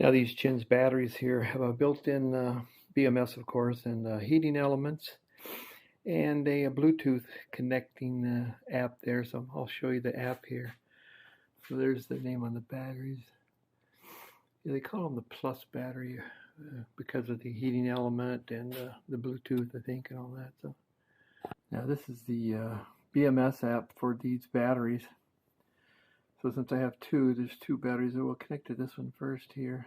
Now these Chin's batteries here have a built-in BMS, of course, and heating elements, and a Bluetooth connecting app there. So I'll show you the app here. So there's the name on the batteries. Yeah, they call them the Plus battery because of the heating element and the Bluetooth, I think, and all that. So now this is the BMS app for these batteries. So since I have there's two batteries, I will connect to this one first here.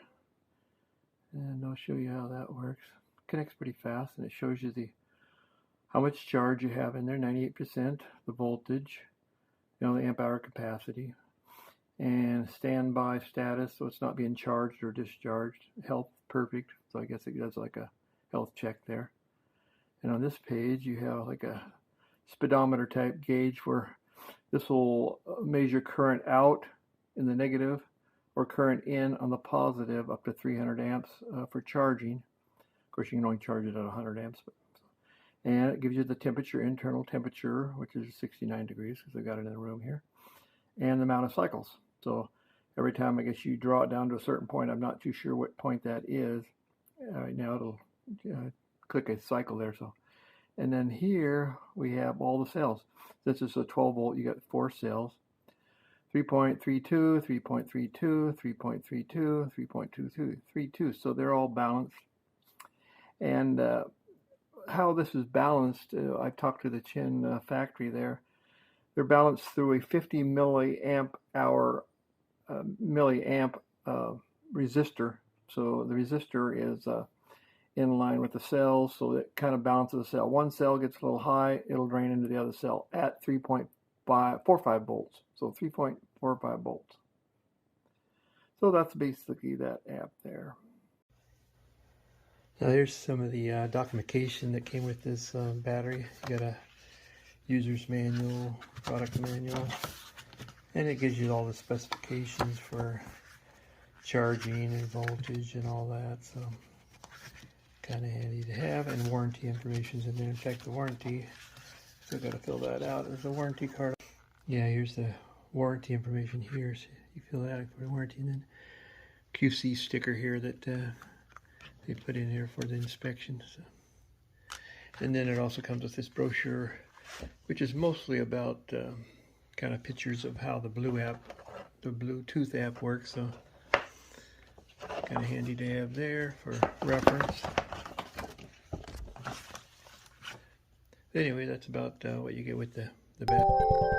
And I'll show you how that works. It connects pretty fast, and it shows you how much charge you have in there, 98%, the voltage, the amp hour capacity, and standby status, so it's not being charged or discharged. Health, perfect, so I guess it does like a health check there. And on this page, you have like a speedometer type gauge where this will measure current out in the negative or current in on the positive up to 300 amps for charging. Of course, you can only charge it at 100 amps. And it gives you the temperature, internal temperature, which is 69 degrees because I got it in the room here, and the amount of cycles. So every time I guess you draw it down to a certain point, I'm not too sure what point that is. Right now it'll click a cycle there. So, and then here we have all the cells. This is a 12 volt. You got 4 cells. 3.32, 3.32, 3.32, 3.22, 32. So they're all balanced. And how this is balanced, I've talked to the Chin factory there. They're balanced through a 50 milliamp hour resistor. So the resistor is in line with the cells, so it kind of balances the cell. One cell gets a little high, it'll drain into the other cell at 3.45 volts. So 3.45 volts. So that's basically that app there. Now here's some of the documentation that came with this battery. You got a user's manual, product manual, and it gives you all the specifications for charging and voltage and all that. So kind of handy to have, and warranty information's in there. In fact, the warranty, still got to fill that out. There's a warranty card. Yeah, here's the warranty information here. So you fill that out for the warranty, and then QC sticker here that they put in here for the inspection. So. And then it also comes with this brochure, which is mostly about kind of pictures of how the Bluetooth app works. So kind of handy to have there for reference. Anyway, that's about what you get with the battery.